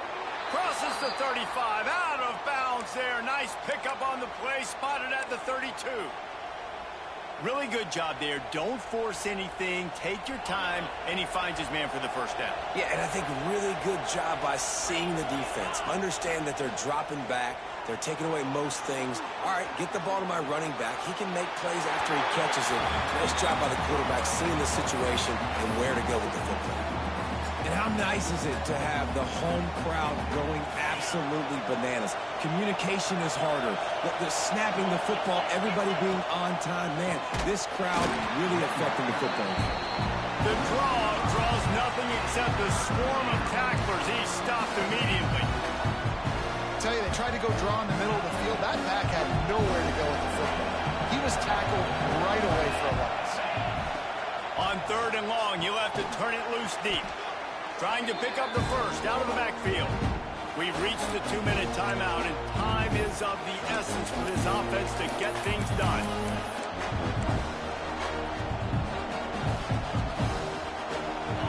Crosses the 35, out of bounds there. Nice pickup on the play, spotted at the 32. Really good job there. Don't force anything. Take your time, and he finds his man for the 1st down. Yeah, and I think really good job by seeing the defense. Understand that they're dropping back. They're taking away most things. All right, get the ball to my running back. He can make plays after he catches it. Nice job by the quarterback seeing the situation and where to go with the football. And how nice is it to have the home crowd going absolutely bananas? Communication is harder. The snapping the football, everybody being on time. Man, this crowd really affecting the football. The draw draws nothing except a swarm of tacklers. He's stopped immediately. I tell you, they tried to go draw in the middle of the field. That back had nowhere to go with the football. He was tackled right away for a loss. On 3rd and long, he'll have to turn it loose deep. Trying to pick up the 1st out of the backfield. We've reached the 2-minute timeout, and time is of the essence for this offense to get things done.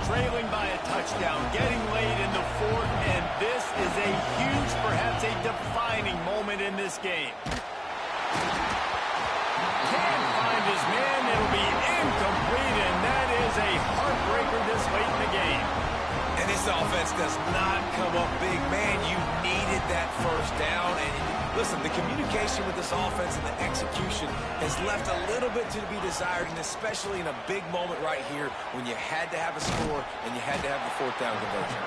Trailing by a touchdown, getting late in the 4th, and this is a huge, perhaps a defining moment in this game. Can't find his man. It'll be incomplete, and that is a heartbreaker this late in the game. And this offense does not come up big. Man, you needed that 1st down. And listen, the communication with this offense and the execution has left a little bit to be desired, and especially in a big moment right here when you had to have a score and you had to have the 4th down conversion.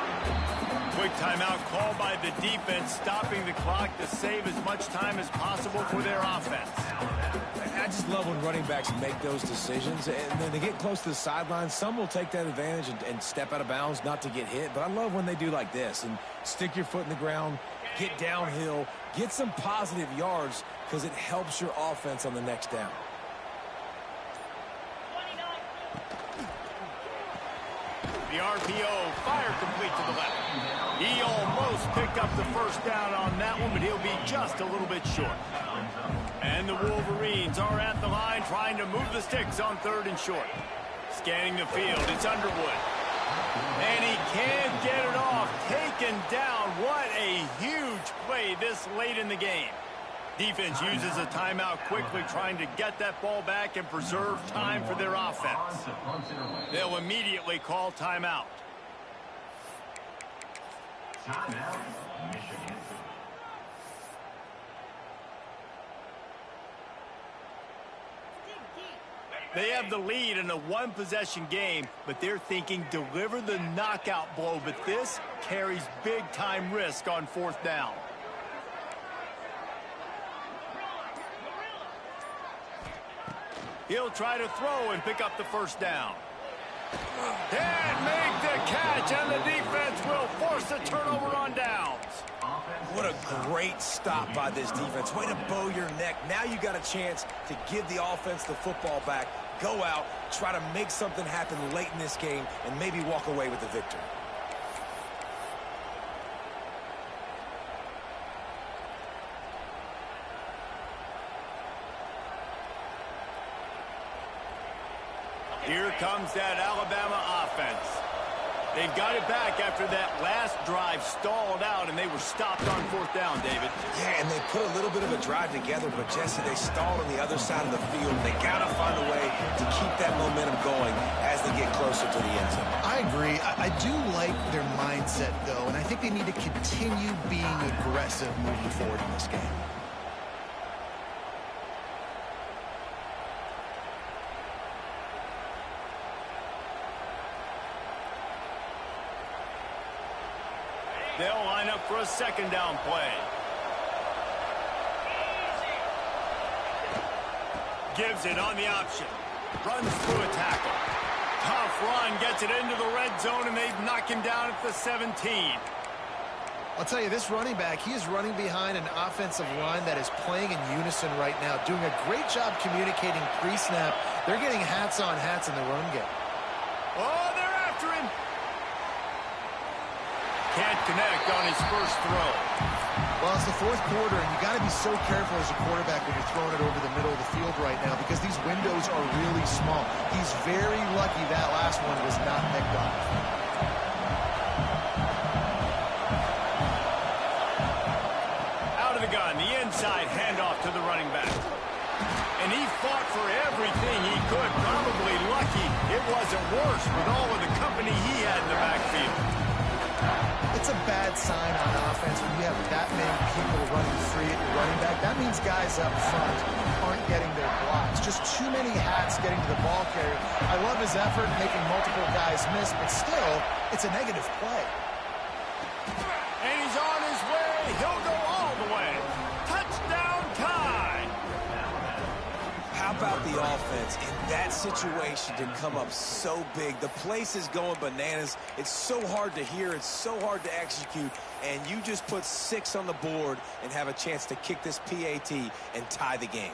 Quick timeout called by the defense, stopping the clock to save as much time as possible for their offense. I just love when running backs make those decisions, and then they get close to the sideline. Some will take that advantage and step out of bounds not to get hit, but I love when they do like this and stick your foot in the ground, get downhill, get some positive yards because it helps your offense on the next down. The RPO, fire complete to the left. He almost picked up the 1st down on that one, but he'll be just a little bit short. And the Wolverines are at the line trying to move the sticks on 3rd and short. Scanning the field, it's Underwood. And he can't get it off. Taken down. What a huge play this late in the game. Defense uses a timeout quickly, trying to get that ball back and preserve time for their offense. They'll immediately call timeout. Timeout, Michigan. They have the lead in a 1-possession game, but they're thinking deliver the knockout blow, but this carries big-time risk on 4th down. He'll try to throw and pick up the 1st down. And make the catch, and the defense will force a turnover on downs. What a great stop by this defense. Way to bow your neck. Now you got a chance to give the offense the football back, go out, try to make something happen late in this game, and maybe walk away with the victory. Here comes that Alabama offense. They've got it back after that last drive stalled out, and they were stopped on 4th down, David. Yeah, and they put a little bit of a drive together, but, Jesse, they stalled on the other side of the field. They got to find a way to keep that momentum going as they get closer to the end zone. I agree. I do like their mindset, though, and I think they need to continue being aggressive moving forward in this game. They'll line up for a 2nd down play. Gives it on the option. Runs through a tackle. Tough run, gets it into the red zone, and they knock him down at the 17. I'll tell you, this running back, he is running behind an offensive line that is playing in unison right now, doing a great job communicating pre-snap. They're getting hats on hats in the run game. Oh, they're after him. Can't connect on his first throw. Well, it's the fourth quarter, and you got to be so careful as a quarterback when you're throwing it over the middle of the field right now because these windows are really small. He's very lucky that last one was not picked off. Out of the gun, the inside handoff to the running back. And he fought for everything he could. Probably lucky it wasn't worse with all of the company he had in the backfield. It's a bad sign on offense when you have that many people running free at your running back. That means guys up front aren't getting their blocks. Just too many hats getting to the ball carrier. I love his effort making multiple guys miss, but still, it's a negative play. And he's on his way. He'll go all the way. Touchdown tie. How about the offense in that situation to come up so big? The place is going bananas. It's so hard to hear. It's so hard to execute. And you just put 6 on the board and have a chance to kick this PAT and tie the game.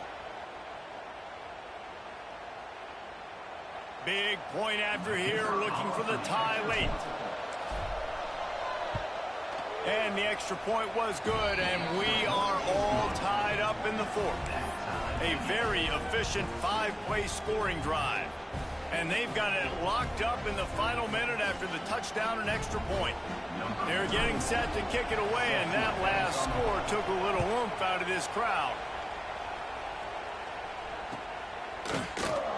Big point after here, looking for the tie late. And the extra point was good, and we are all tied up in the fourth. A very efficient 5-play scoring drive. And they've got it locked up in the final minute after the touchdown and extra point. They're getting set to kick it away, and that last score took a little oomph out of this crowd.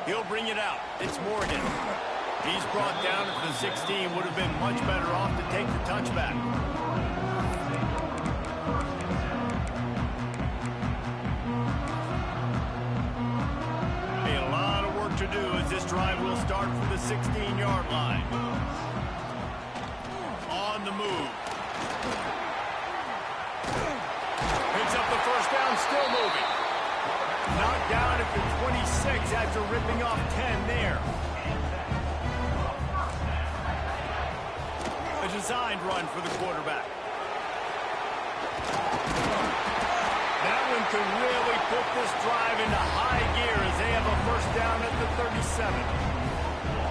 He'll bring it out. It's Morgan. He's brought down at the 16. Would have been much better off to take the touchback. A lot of work to do as this drive will start from the 16-yard line. On the move. Picks up the first down, still moving. Knocked down at the 26 after ripping off 10 there. A designed run for the quarterback. That one could really put this drive into high gear as they have a first down at the 37.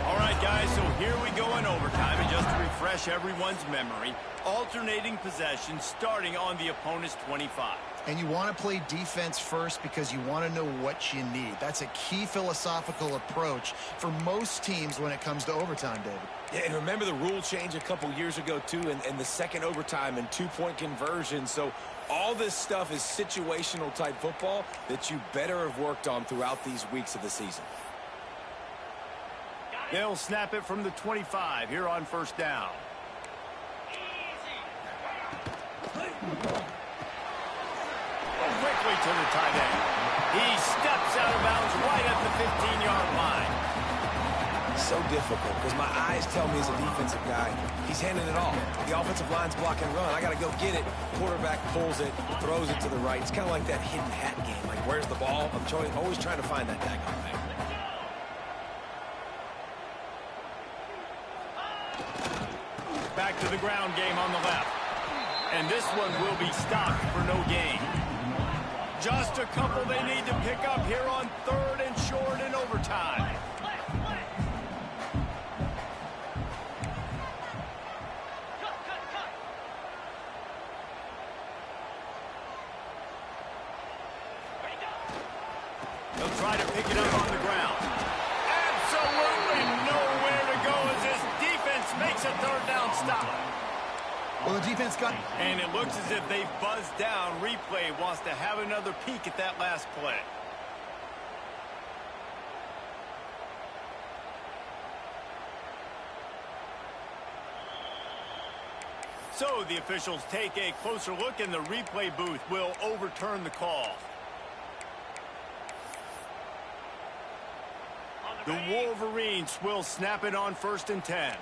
All right, guys, so here we go in overtime. And just to refresh everyone's memory, alternating possession starting on the opponent's 25. And you want to play defense first because you want to know what you need. That's a key philosophical approach for most teams when it comes to overtime, David. Yeah, and remember the rule change a couple years ago, too, and the second overtime and 2-point conversion. So all this stuff is situational type football that you better have worked on throughout these weeks of the season. They'll snap it from the 25 here on first down. Quickly to the tight end. He steps out of bounds right at the 15-yard line. So difficult because my eyes tell me as a defensive guy, he's handing it all. The offensive line's block and run. I got to go get it. Quarterback pulls it, throws it to the right. It's kind of like that hidden hat game. Like, where's the ball? I'm always trying to find that daggone thing. Back to the ground game on the left. And this one will be stopped for no gain. Just a couple they need to pick up here on 3rd and short in overtime. They'll try to pick it up on the ground. Absolutely nowhere to go as this defense makes a 3rd down stop. Well, the defense got... And it looks as if they've buzzed down. Replay wants to have another peek at that last play. So the officials take a closer look, and the replay booth will overturn the call. The Wolverines will snap it on 1st and 10.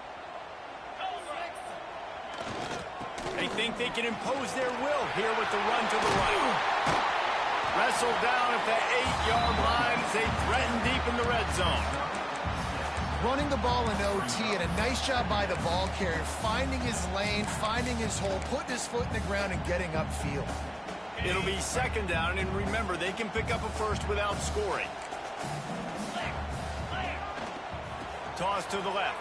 They think they can impose their will here with the run to the right. Wrestled down at the 8-yard line as they threaten deep in the red zone. Running the ball in OT, and a nice job by the ball carrier, finding his lane, finding his hole, putting his foot in the ground and getting upfield. It'll be 2nd down, and remember, they can pick up a first without scoring. Toss to the left.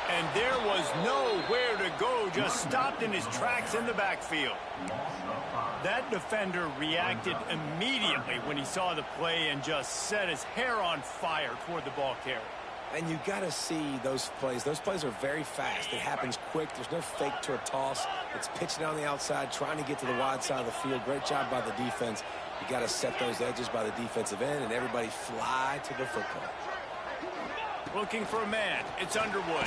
And there was nowhere to go, just stopped in his tracks in the backfield. That defender reacted immediately when he saw the play and just set his hair on fire toward the ball carrier. And you got to see those plays. Those plays are very fast. It happens quick. There's no fake to a toss. It's pitching on the outside, trying to get to the wide side of the field. Great job by the defense. You got to set those edges by the defensive end, and everybody fly to the football. Looking for a man. It's Underwood.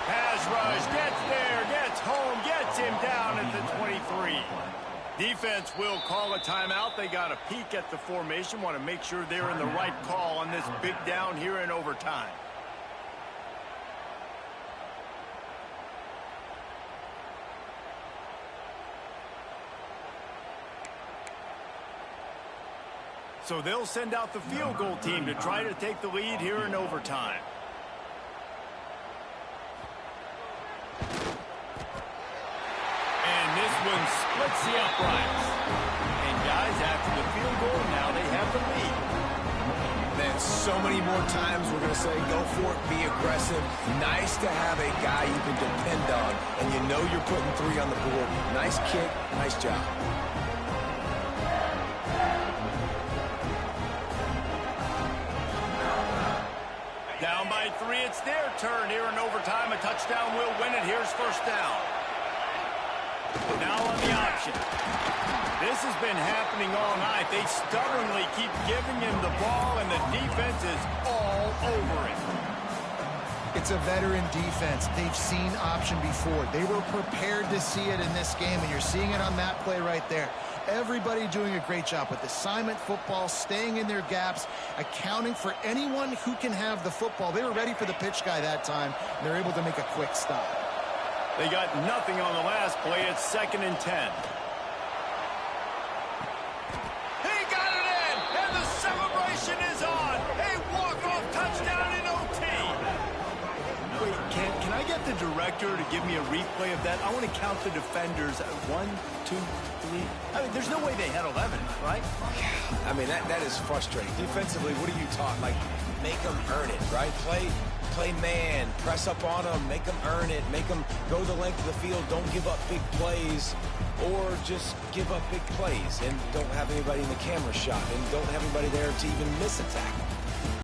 Pass rush. Gets there. Gets home. Gets him down at the 23. Defense will call a timeout. They got a peek at the formation. Want to make sure they're in the right call on this big down here in overtime. So they'll send out the field goal team to try to take the lead here in overtime. And this one splits the uprights. And guys, after the field goal, now they have the lead. Then so many more times we're going to say, go for it, be aggressive. Nice to have a guy you can depend on, and you know you're putting 3 on the board. Nice kick, nice job. Down by 3, it's their turn here in overtime. A touchdown will win it. Here's first down. Now on the option. This has been happening all night. They stubbornly keep giving him the ball, and the defense is all over it. It's a veteran defense. They've seen option before. They were prepared to see it in this game, and you're seeing it on that play right there. Everybody doing a great job with assignment football, staying in their gaps, accounting for anyone who can have the football. They were ready for the pitch guy that time, and they're able to make a quick stop. They got nothing on the last play. It's 2nd and 10. He got it in, and the celebration is on. A walk-off touchdown in OT. Wait, can I get the director to give me a replay of that? I want to count the defenders. 1, 2, 3. I mean, there's no way they had 11, right? I mean, that is frustrating. Defensively, what are you taught? Like, make them earn it, right? Play man, press up on them, make them earn it, make them go the length of the field, don't give up big plays, or just give up big plays and don't have anybody in the camera shot and don't have anybody there to even miss a tackle.